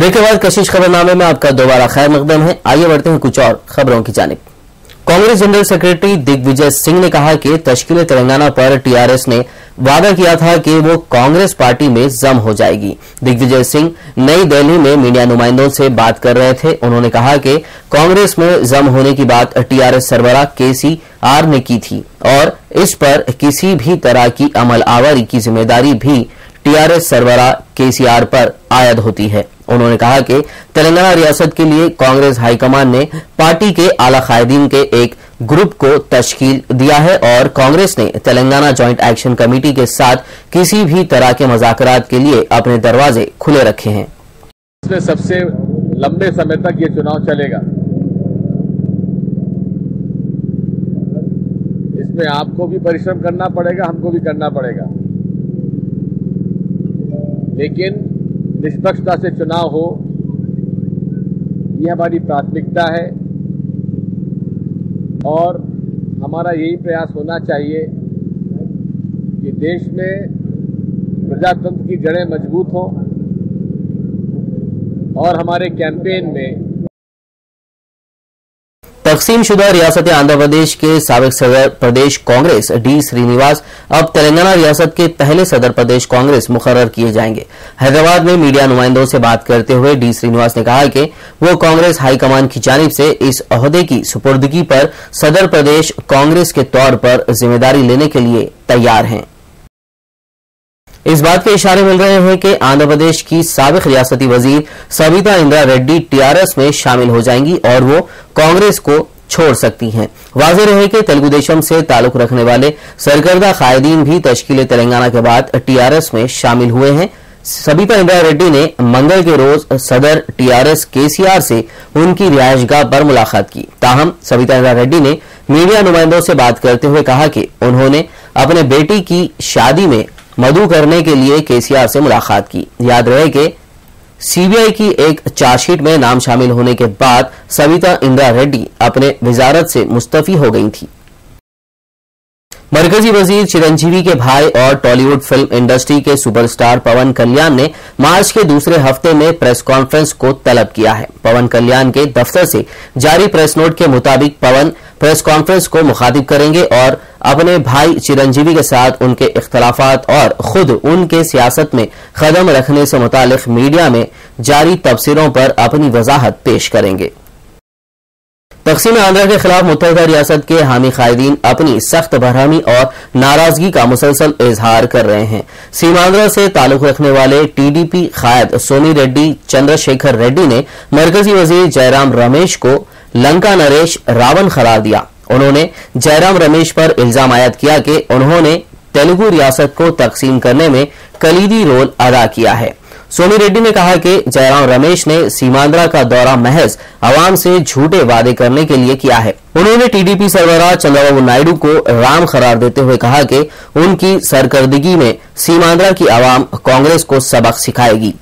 Break के बाद कशिश खबरनामे में आपका दोबारा खैर मकदम है। आइए बढ़ते हैं कुछ और खबरों की जानिब। कांग्रेस जनरल सेक्रेटरी दिग्विजय सिंह ने कहा कि तश्कील तेलंगाना पर टीआरएस ने वादा किया था कि वो कांग्रेस पार्टी में जम हो जाएगी। दिग्विजय सिंह नई दिल्ली में मीडिया नुमाइंदों से बात कर रहे थे। उन्होंने कहा कि कांग्रेस में जम होने की बात टीआरएस सरबराह केसीआर ने की थी और इस पर किसी भी तरह की अमल आवरी की जिम्मेदारी भी टीआरएस सरबराह केसीआर पर आयद होती है। उन्होंने कहा कि तेलंगाना रियासत के लिए कांग्रेस हाईकमान ने पार्टी के आला कायदीन के एक ग्रुप को तश्कील दिया है और कांग्रेस ने तेलंगाना जॉइंट एक्शन कमेटी के साथ किसी भी तरह के मुज़ाकरात के लिए अपने दरवाजे खुले रखे हैं। इसमें सबसे लंबे समय तक ये चुनाव चलेगा। इसमें आपको भी परिश्रम करना पड़ेगा, हमको भी करना पड़ेगा, लेकिन निष्पक्षता से चुनाव हो, यह हमारी प्राथमिकता है और हमारा यही प्रयास होना चाहिए कि देश में प्रजातंत्र की जड़ें मजबूत हों और हमारे कैंपेन में तकसीम शुदा रियासत आंध्र प्रदेश के साबिक सदर प्रदेश कांग्रेस डी श्रीनिवास अब तेलंगाना रियासत के पहले सदर प्रदेश कांग्रेस मुकर्रर किए जाएंगे। हैदराबाद में मीडिया नुमाइंदों से बात करते हुए डी श्रीनिवास ने कहा कि वो कांग्रेस हाईकमान की जानिब से इस ओहदे की सुपुर्दगी पर सदर प्रदेश कांग्रेस के तौर पर जिम्मेदारी लेने के लिए तैयार हैं। इस बात के इशारे मिल रहे हैं कि आंध्र प्रदेश की साबिक रियासती वजीर सविता इंदिरा रेड्डी टीआरएस में शामिल हो जाएंगी और वो कांग्रेस को छोड़ सकती हैं। वाज़ेह रहे कि तेलुगु देशम से ताल्लुक रखने वाले सरकर्दा कायदीन भी तश्कील तेलंगाना के बाद टीआरएस में शामिल हुए हैं। सविता इंदिरा रेड्डी ने मंगल के रोज सदर टीआरएस केसीआर से उनकी रिहायशगाह पर मुलाकात की। ताहम सविता इंदिरा रेड्डी ने मीडिया नुमाइंदों से बात करते हुए कहा कि उन्होंने अपने बेटी की शादी में मदु करने के लिए केसीआर से मुलाकात की। याद रहे कि सीबीआई की एक चार्जशीट में नाम शामिल होने के बाद सविता इंदिरा रेड्डी अपने वजारत से मुस्तफी हो गई थी। मरकजी वजीर चिरंजीवी के भाई और टॉलीवुड फिल्म इंडस्ट्री के सुपरस्टार पवन कल्याण ने मार्च के दूसरे हफ्ते में प्रेस कॉन्फ्रेंस को तलब किया है। पवन कल्याण के दफ्तर से जारी प्रेस नोट के मुताबिक पवन प्रेस कॉन्फ्रेंस को मुखातिब करेंगे और अपने भाई चिरंजीवी के साथ उनके इख्तलाफात और खुद उनके सियासत में कदम रखने से मुतालिक मीडिया में जारी तबसरों पर अपनी वजाहत पेश करेंगे। तकसीम आंध्र के खिलाफ मुत्तहिदा रियासत के हामी कायदीन अपनी सख्त बरहमी और नाराजगी का मुसलसल इजहार कर रहे हैं। सीमांध्र से ताल्लुक रखने वाले टीडीपी कायद सोमी रेड्डी चंद्रशेखर रेड्डी ने मरकजी वजीर जयराम रमेश को लंका नरेश रावण करार दिया। उन्होंने जयराम रमेश पर इल्जाम आयद किया कि उन्होंने तेलुगु रियासत को तकसीम करने में कलीदी रोल अदा किया है। सोमी रेड्डी ने कहा कि जयराम रमेश ने सीमांध्रा का दौरा महज अवाम से झूठे वादे करने के लिए किया है। उन्होंने टीडीपी सरबराह चंद्रबाबू नायडू को राम करार देते हुए कहा कि उनकी सरकर्दगी में सीमांध्रा की अवाम कांग्रेस को सबक सिखाएगी।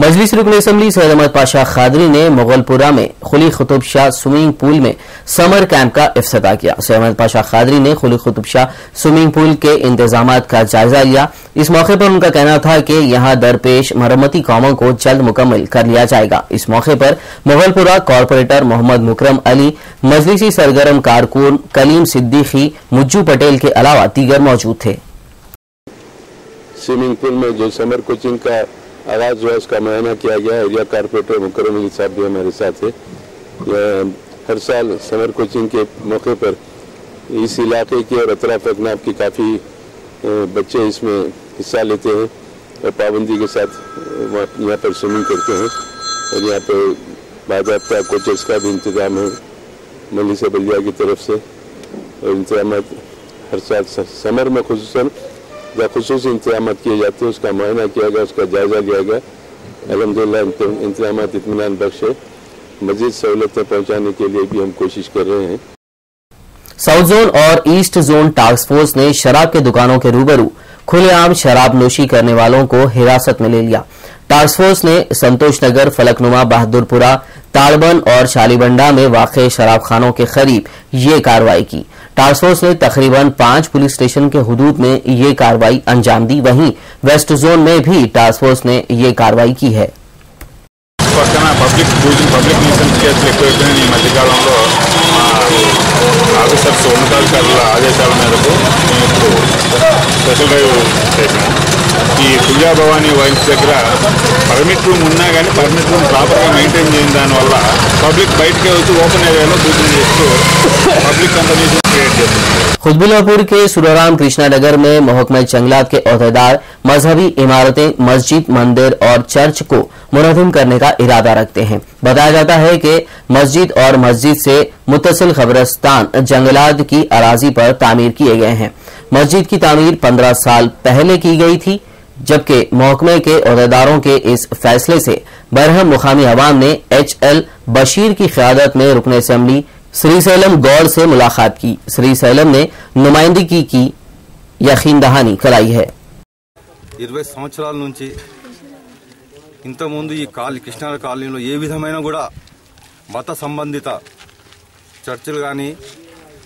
मजलिस रुकन असम्बली सैयद अहमद पाशा खादरी ने मुगलपुरा में खुली कुतुब शाह स्विमिंग पूल में समर कैंप का इफ्तिताह किया। सैयद अहमद पाशा खादरी ने खुली कुतुब शाह स्विमिंग पूल के इंतजामात का जायजा लिया। इस मौके पर उनका कहना था कि यहां दरपेश मरम्मती कामों को जल्द मुकम्मल कर लिया जाएगा। इस मौके पर मुगलपुरा कॉरपोरेटर मोहम्मद मुकरम अली, मजलिसी सरगर्म कारकुन कलीम सिद्दीकी, मुज्जू पटेल के अलावा दीगर मौजूद थे। स्विमिंग पूल में जो समर कोचिंग का आगाज जो है उसका मुआयना किया गया। एरिया कारपोरेटर मुकरम अली साहब भी हमारे साथ है। हर साल समर कोचिंग के मौके पर इस इलाके के और अतराफ अकनाफ की काफ़ी बच्चे इसमें हिस्सा लेते हैं और पाबंदी के साथ यहाँ पर स्विमिंग करते हैं और यहाँ पर बाकायदा कोचेस का भी इंतज़ाम है मजलिस बल्दिया की तरफ से और इंतजाम हर साल समर में खुसूसी इंतजाम किए जाते हैं। उसका मुआयना किया गया, उसका जायजा लिया गया। अल्हम्दुलिल्लाह इंतजाम इत्मीनान बख्श है। मज़ीद सहूलतें पहुँचाने के लिए भी हम कोशिश कर रहे हैं। साउथ जोन और ईस्ट जोन टास्क फोर्स ने शराब के दुकानों के रूबरू खुलेआम शराब नोशी करने वालों को हिरासत में ले लिया। टास्क फोर्स ने संतोष नगर, फलकनुमा, बहादुरपुरा, ताड़बन और शालीबंडा में वाक़े शराब खानों के करीब ये कार्रवाई की। टास्क फोर्स ने तकरीबन 5 पुलिस स्टेशन के हुदूद में ये कार्रवाई अंजाम दी। वहीं वेस्ट जोन में भी टास्क फोर्स ने ये कार्रवाई की है। పక్కన పబ్లిక్ న్యూసెన్స్ కేసులు ఎక్కువైపోయిన ఈ మధ్యకాలంలో ఆఫీసర్స్ ఉన్నతాధికారుల ఆదేశాల మేరకు మేము ఇప్పుడు స్పెషల్ డ్రైవ్ చేసాము. ఈ తుల్జా భవానీ వైన్స్ దగ్గర పర్మిట్ రూమ్ ఉన్నా కానీ పర్మిట్ రూమ్ ప్రాపర్గా మెయింటైన్ చేయని దానివల్ల పబ్లిక్ బయటకే వచ్చి ఓపెన్ ఏరియాలో దూషణ చేస్తూ పబ్లిక్ అంతా క్రియేట్ చేస్తుంది. खुदबुल्लापुर के सुराराम कृष्णा नगर में महकमा जंगलात के अहदेदार मजहबी इमारतें, मस्जिद, मंदिर और चर्च को मुनज़्ज़म करने का इरादा रखते हैं। बताया जाता है कि मस्जिद और मस्जिद से मुत्तसिल कब्रिस्तान जंगलात की अराजी पर तामीर किए गए हैं। मस्जिद की तामीर 15 साल पहले की गई थी, जबकि महकमे के अहदेदारों के इस फैसले से बरहम मुकामी अवाम ने HL बशीर की क़यादत में रुकन असेंबली श्रीशैलम गौड़ से मुलाकात की। श्रीशैलम ने नुमाइंदगी की यकीन दहानी कराई है। 20 సంవత్సరాల నుంచి ఇంతకుముందు ఈ కృష్ణానగర్ కాలనీలో ఏ విధమైన కూడా మత సంబంధిత చర్చలు కానీ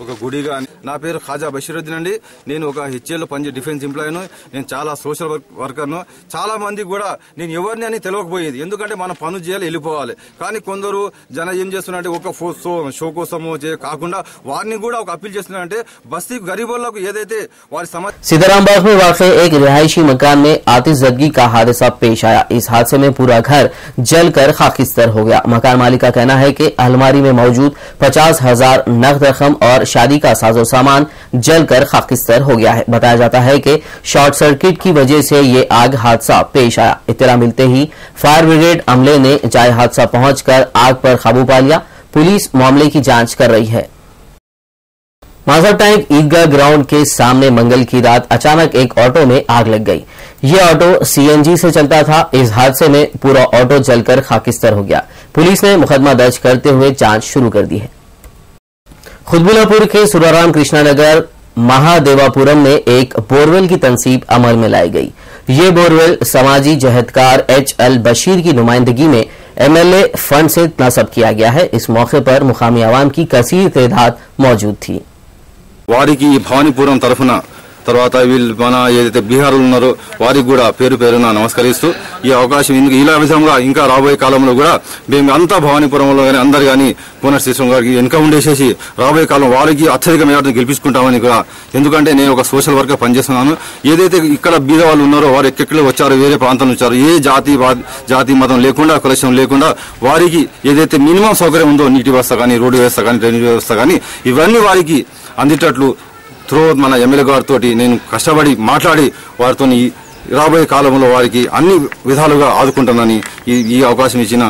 ఒక గుడి కానీ. నా పేరు ఖాజా బషీరుద్దీన్ అండి. నేను ఒక హెచ్ఏలో పనిచే డిఫెన్స్ ఎంప్లాయీను. నేను చాలా సోషల్ వర్కర్ను. చాలా మంది కూడా నేను ఎవరిని అని తెలియకపోయేది, ఎందుకంటే మనం పనులు చేయాలి, వెళ్ళిపోవాలి. కానీ కొందరు జన ఏం చేస్తున్నారంటే ఒక షో కోసము కాకుండా వారిని కూడా ఒక अपील చేస్తున్నారంటే బస్తీ గరీబులకు ఏదైతే వారి సమస్య. सीतारामबाग में वाक़े एक रिहायशी मकान में आतिशज़दगी का हादसा पेश आया। इस हादसे में पूरा घर जलकर खाकिस्तर हो गया। मकान मालिक का कहना है कि अलमारी में मौजूद 50,000 नकद रकम और शादी का साजो सामान जलकर खाकिस्तर हो गया है। बताया जाता है कि शॉर्ट सर्किट की वजह से ये आग हादसा पेश आया। इत्तला मिलते ही फायर ब्रिगेड अमले ने जाए हादसा पहुंचकर आग पर काबू पा लिया। पुलिस मामले की जांच कर रही है। माजर टैंक ईदगाह ग्राउंड के सामने मंगल की रात अचानक एक ऑटो में आग लग गई। ये ऑटो CNG से चलता था। इस हादसे में पूरा ऑटो जलकर खाकिस्तर हो गया। पुलिस ने मुकदमा दर्ज करते हुए जांच शुरू कर दी है। खुदबुल्लापुर के सुराराम कृष्णा नगर महादेवापुरम में एक बोरवेल की तंसीब अमल में लाई गई। ये बोरवेल समाजी जहदकार HL बशीर की नुमाइंदगी में MLA फंड से नस्ब किया गया है। इस मौके पर मुकामी आवाम की कसीर तादाद मौजूद थी। వారికి భవానీపురం తరఫున తర్వాత వీళ్ళు మన ఏదైతే బీహార్లో ఉన్నారో వారికి కూడా పేరు పేరున నమస్కరిస్తూ ఈ అవకాశం ఇలా విధంగా ఇంకా రాబోయే కాలంలో కూడా మేము అంతా భవానీపురంలో కానీ అందరు కానీ పునర్శ్రీశ్వరం గారికి వెనుక ఉండేసేసి రాబోయే కాలం వారికి అత్యధిక మేరకు గెలిపించుకుంటామని కూడా. ఎందుకంటే నేను ఒక సోషల్ వర్కర్ పనిచేస్తున్నాను. ఏదైతే ఇక్కడ బీద వాళ్ళు ఉన్నారో వారు ఎక్కడెక్కడ వచ్చారో, వేరే ప్రాంతం నుంచి వచ్చారో, ఏ జాతి మతం లేకుండా, కులశం లేకుండా వారికి ఏదైతే మినిమం సౌకర్యం ఉందో, నీటి వ్యవస్థ కానీ, రోడ్డు వ్యవస్థ కానీ, డ్రైనేజ్ వ్యవస్థ కానీ, ఇవన్నీ వారికి అందేటట్లు త్రూ మన ఎమ్మెల్యే గారితో నేను కష్టపడి మాట్లాడి వారితో రాబోయే కాలంలో వారికి అన్ని విధాలుగా ఆదుకుంటానని ఈ అవకాశం ఇచ్చిన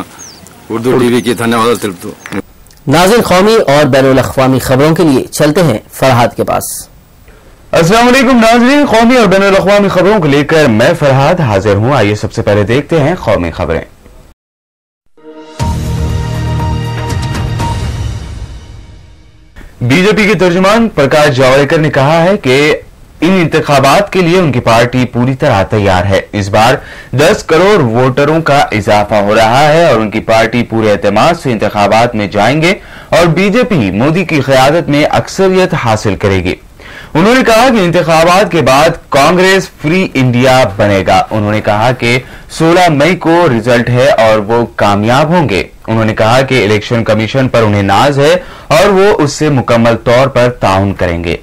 उर्दू टीवी की धन्यवाद తెలుపుతూ. नाज़रीन, कौमी और बैनुल अक़वामी खबरों के लिए चलते हैं फरहाद के पास। अस्सलाम वालेकुम नाज़रीन, कौमी और बैनुल अक़वामी खबरों को लेकर मैं फरहाद हाजिर हूं। आइए सबसे पहले देखते हैं कौमी खबरें। बीजेपी के तर्जुमान प्रकाश जावड़ेकर ने कहा है कि इन इंतखाबात के लिए उनकी पार्टी पूरी तरह तैयार है। इस बार 10 करोड़ वोटरों का इजाफा हो रहा है और उनकी पार्टी पूरे एतमाद से इंतखाबात में जाएंगे और बीजेपी मोदी की क़यादत में अक्सरियत हासिल करेगी। उन्होंने कहा कि इंतखाबात के बाद कांग्रेस फ्री इंडिया बनेगा। उन्होंने कहा कि 16 मई को रिजल्ट है और वो कामयाब होंगे। उन्होंने कहा कि इलेक्शन कमीशन पर उन्हें नाज है और वो उससे मुकम्मल तौर पर ताउन करेंगे।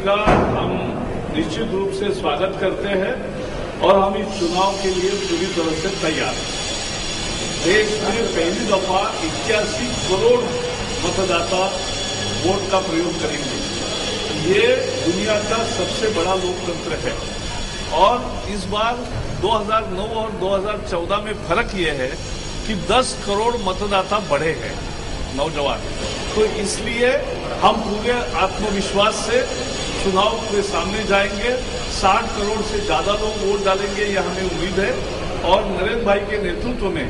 का हम निश्चित रूप से स्वागत करते हैं और हम इस चुनाव के लिए पूरी तरह से तैयार हैं। देश में पहली दफा 81 करोड़ मतदाता वोट का प्रयोग करेंगे। ये दुनिया का सबसे बड़ा लोकतंत्र है और इस बार 2009 और 2014 में फर्क ये है कि 10 करोड़ मतदाता बढ़े हैं नौजवान। तो इसलिए हम पूरे आत्मविश्वास से चुनाव के सामने जाएंगे। 60 करोड़ से ज्यादा लोग वोट डालेंगे, यह हमें उम्मीद है। और नरेंद्र भाई के नेतृत्व में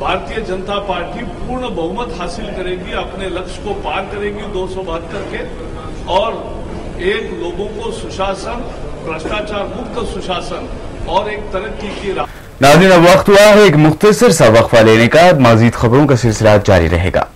भारतीय जनता पार्टी पूर्ण बहुमत हासिल करेगी, अपने लक्ष्य को पार करेगी 272 के, और एक लोगों को सुशासन, भ्रष्टाचार मुक्त सुशासन और एक तरक्की की राह। नाज़रीन, अब वक्त हुआ है एक मुख्तसर सा वक्फा लेने का। मज़ीद खबरों का सिलसिला जारी रहेगा।